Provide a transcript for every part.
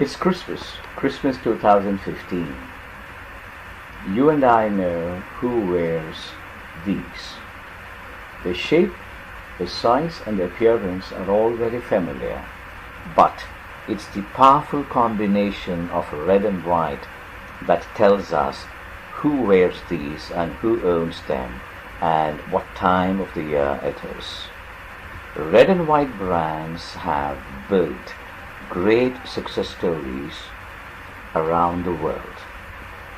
It's Christmas 2015. You and I know who wears these. The shape, the size, and the appearance are all very familiar, but it's the powerful combination of red and white that tells us who wears these and who owns them and what time of the year it is. Red and white brands have built great success stories around the world.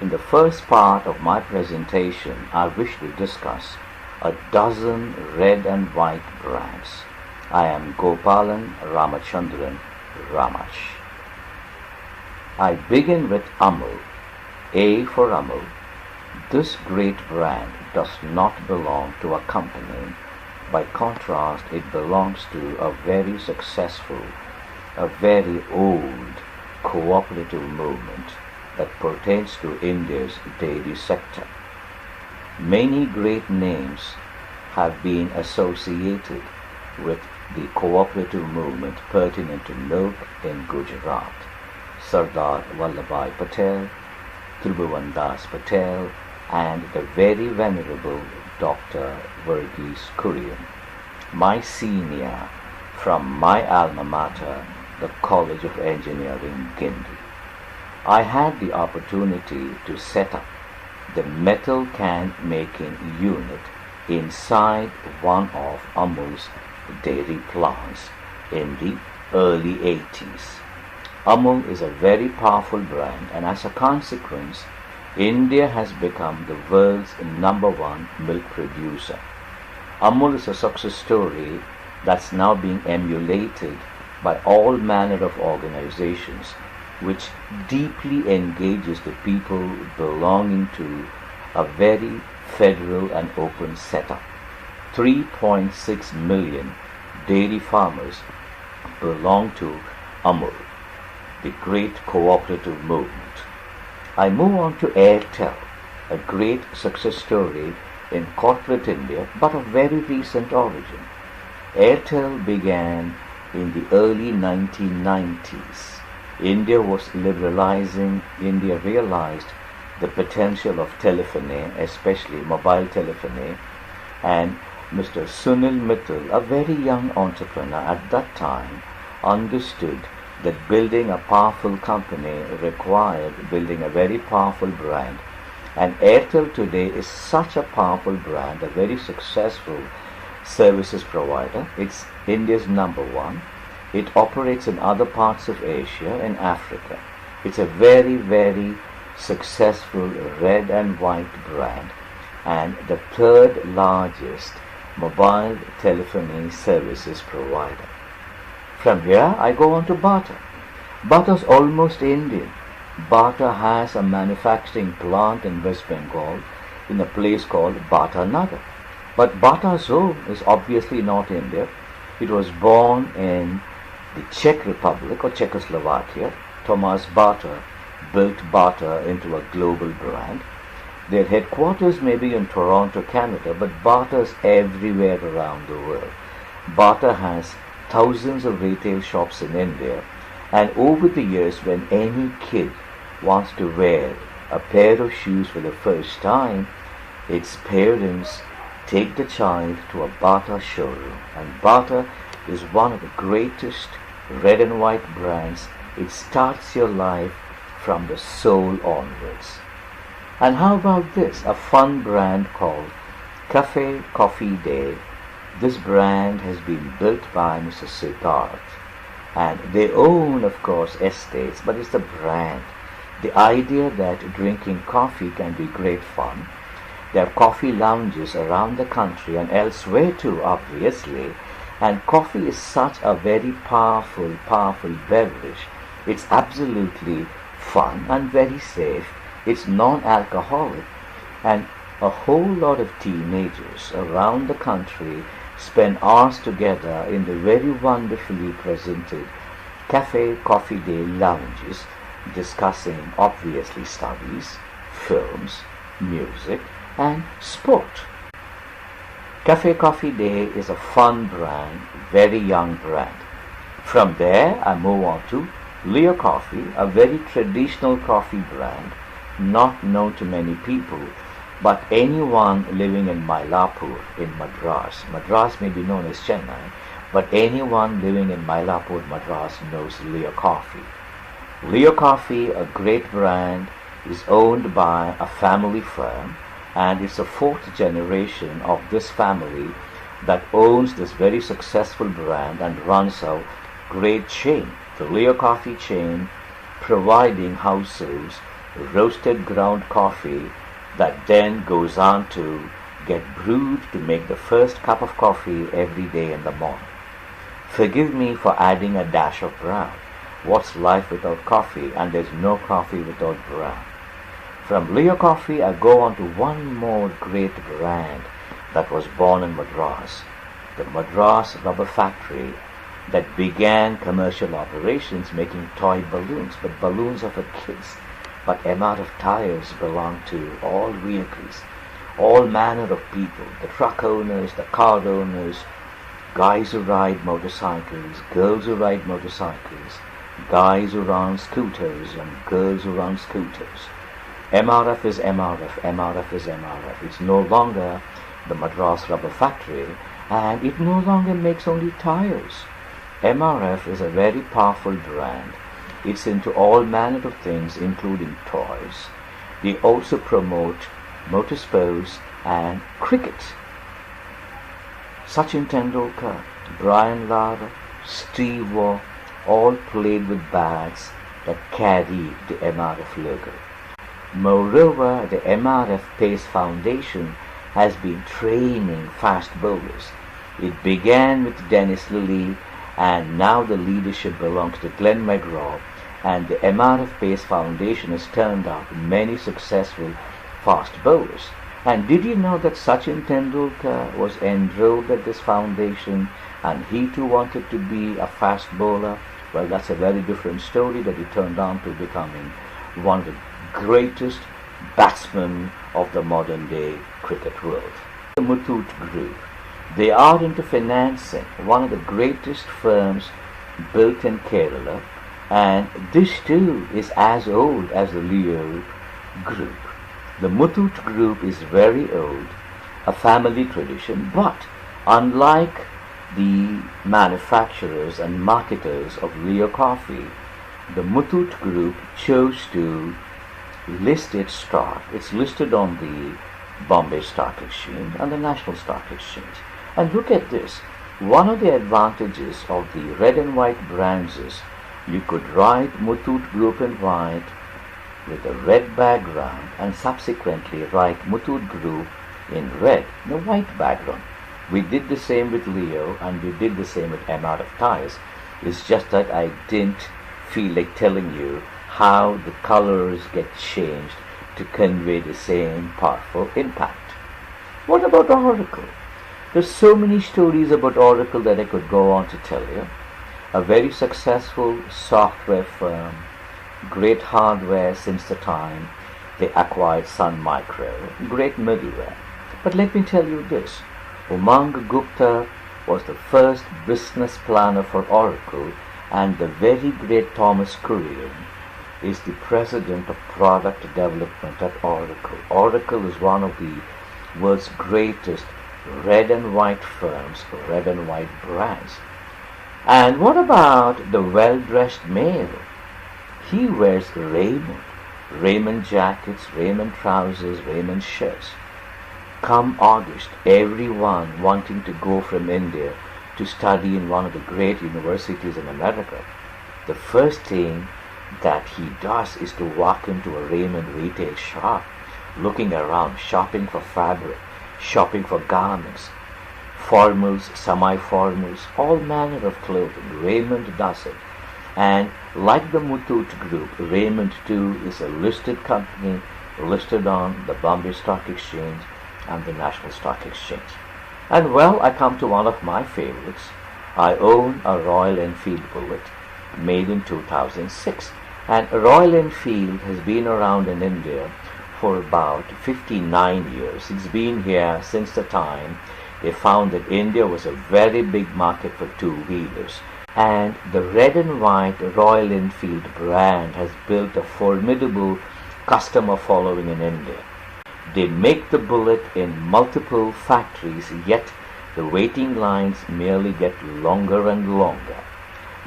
In the first part of my presentation, I wish to discuss a dozen red and white brands. I am Gopalan Ramachandran Ramach. I begin with Amul. A for Amul. This great brand does not belong to a company. By contrast, it belongs to a very successful, a very old cooperative movement that pertains to India's dairy sector. Many great names have been associated with the cooperative movement pertinent to milk in Gujarat. Sardar Vallabhbhai Patel, Tribhuvandas Patel, and the very venerable Dr. Verghese Kurian, my senior from my alma mater, the College of Engineering, Guindy. I had the opportunity to set up the metal can making unit inside one of Amul's dairy plants in the early 80s. Amul is a very powerful brand, and as a consequence, India has become the world's #1 milk producer. Amul is a success story that's now being emulated by all manner of organizations, which deeply engages the people belonging to a very federal and open setup. 3.6 million dairy farmers belong to Amul, the great cooperative movement. I move on to Airtel, a great success story in corporate India, but of very recent origin. Airtel began in the early 1990s. India realized the potential of telephony, especially mobile telephony, and Mr. Sunil Mittal, a very young entrepreneur at that time, understood that building a powerful company required building a very powerful brand. And Airtel today is such a powerful brand, a very successful services provider. It's India's #1. It operates in other parts of Asia and Africa. It's a very, very successful red and white brand and the third largest mobile telephony services provider. From here, I go on to Bata. Bata's almost Indian. Bata has a manufacturing plant in West Bengal in a place called Bata Nagar. But Bata's home is obviously not India. It was born in the Czech Republic or Czechoslovakia. Thomas Bata built Bata into a global brand. Their headquarters may be in Toronto, Canada, but Bata is everywhere around the world. Bata has thousands of retail shops in India, and over the years, when any kid wants to wear a pair of shoes for the first time, its parents take the child to a Bata showroom, and Bata is one of the greatest red and white brands. It starts your life from the soul onwards. And how about this? A fun brand called Cafe Coffee Day. This brand has been built by Mr. Siddharth, and they own, of course, estates, but it's the brand. The idea that drinking coffee can be great fun. There are coffee lounges around the country and elsewhere too, obviously. And coffee is such a very powerful beverage. It's absolutely fun and very safe. It's non-alcoholic. And a whole lot of teenagers around the country spend hours together in the very wonderfully presented Cafe Coffee Day lounges, discussing obviously studies, films, music, and sport. Cafe Coffee Day is a fun brand, very young brand. From there, I move on to Leo Coffee, a very traditional coffee brand, not known to many people, but anyone living in Mylapore in Madras. Madras may be known as Chennai, but anyone living in Mylapore, Madras knows Leo Coffee. Leo Coffee, a great brand, is owned by a family firm, and it's the fourth generation of this family that owns this very successful brand and runs a great chain, the Leo Coffee chain, providing households roasted ground coffee that then goes on to get brewed to make the first cup of coffee every day in the morning. Forgive me for adding a dash of brown. What's life without coffee? And there's no coffee without brown. From Leo Coffee, I go on to one more great brand that was born in Madras, the Madras Rubber Factory, that began commercial operations making toy balloons, but balloons are for kids. But MRF tires belong to all vehicles, all manner of people, the truck owners, the car owners, guys who ride motorcycles, girls who ride motorcycles, guys who ride scooters and girls who ride scooters. MRF is MRF, MRF is MRF. It's no longer the Madras Rubber Factory, and it no longer makes only tires. MRF is a very powerful brand. It's into all manner of things, including toys. They also promote motorsports and cricket. Sachin Tendulkar, Brian Lara, Steve Waugh all played with bats that carried the MRF logo. Moreover, the MRF Pace Foundation has been training fast bowlers. It began with Dennis Lillee, and now the leadership belongs to Glenn McGraw, and the MRF Pace Foundation has turned out many successful fast bowlers. And did you know that Sachin Tendulkar was enrolled at this foundation and he too wanted to be a fast bowler? Well, that's a very different story, that he turned on to becoming one of the greatest batsmen of the modern day cricket world. The Muthoot Group, they are into financing, one of the greatest firms built in Kerala, and this too is as old as the Leo Group. The Muthoot Group is very old, a family tradition, but unlike the manufacturers and marketers of Leo Coffee, the Muthoot Group chose to list its stock. It's listed on the Bombay Stock Exchange and the National Stock Exchange. And look at this. One of the advantages of the red and white brands is you could write Muthoot Group in white with a red background and subsequently write Muthoot Group in red, the white background. We did the same with Leo and we did the same with MRF tires. It's just that I didn't feel like telling you how the colors get changed to convey the same powerful impact. What about Oracle? There's so many stories about Oracle that I could go on to tell you. A very successful software firm, great hardware since the time they acquired Sun Micro, great middleware. But let me tell you this, Umang Gupta was the first business planner for Oracle, and the very great Thomas Kurian is the president of product development at Oracle. Oracle is one of the world's greatest red and white firms, red and white brands. And what about the well-dressed male? He wears Raymond jackets, Raymond trousers, Raymond shirts. Come August, everyone wanting to go from India to study in one of the great universities in America, the first thing that he does is to walk into a Raymond retail shop, looking around, shopping for fabric, shopping for garments, formals, semi-formals, all manner of clothing. Raymond does it. And like the Muthoot Group, Raymond too is a listed company, listed on the Bombay Stock Exchange and the National Stock Exchange. And well, I come to one of my favorites. I own a Royal Enfield Bullet made in 2006. And Royal Enfield has been around in India for about 59 years. It's been here since the time they found that India was a very big market for two-wheelers. And the red and white Royal Enfield brand has built a formidable customer following in India. They make the bullet in multiple factories, yet the waiting lines merely get longer and longer.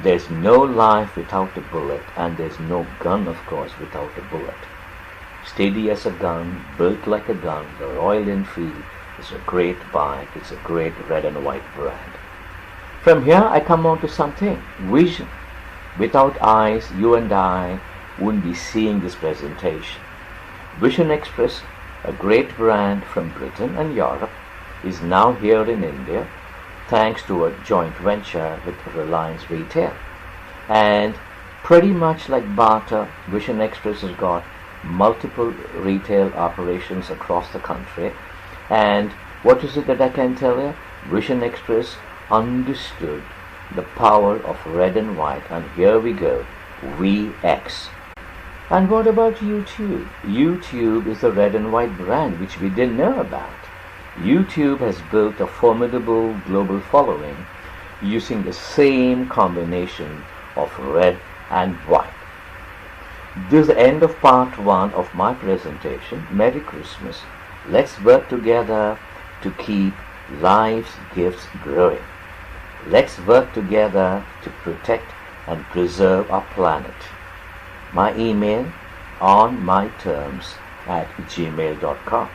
There's no life without a bullet, and there's no gun, of course, without a bullet. Steady as a gun, built like a gun, the Royal Enfield is a great bike. It's a great red and white brand. From here I come on to something, vision. Without eyes, you and I wouldn't be seeing this presentation. Vision Express, a great brand from Britain and Europe, is now here in India thanks to a joint venture with Reliance Retail. And pretty much like Bata, Vision Express has got multiple retail operations across the country. And what is it that I can tell you? Vision Express understood the power of red and white, and here we go, VX. And what about YouTube? YouTube is a red and white brand which we didn't know about. YouTube has built a formidable global following using the same combination of red and white. This is the end of part 1 of my presentation. Merry Christmas. Let's work together to keep life's gifts growing. Let's work together to protect and preserve our planet. My email, onmyterms@gmail.com.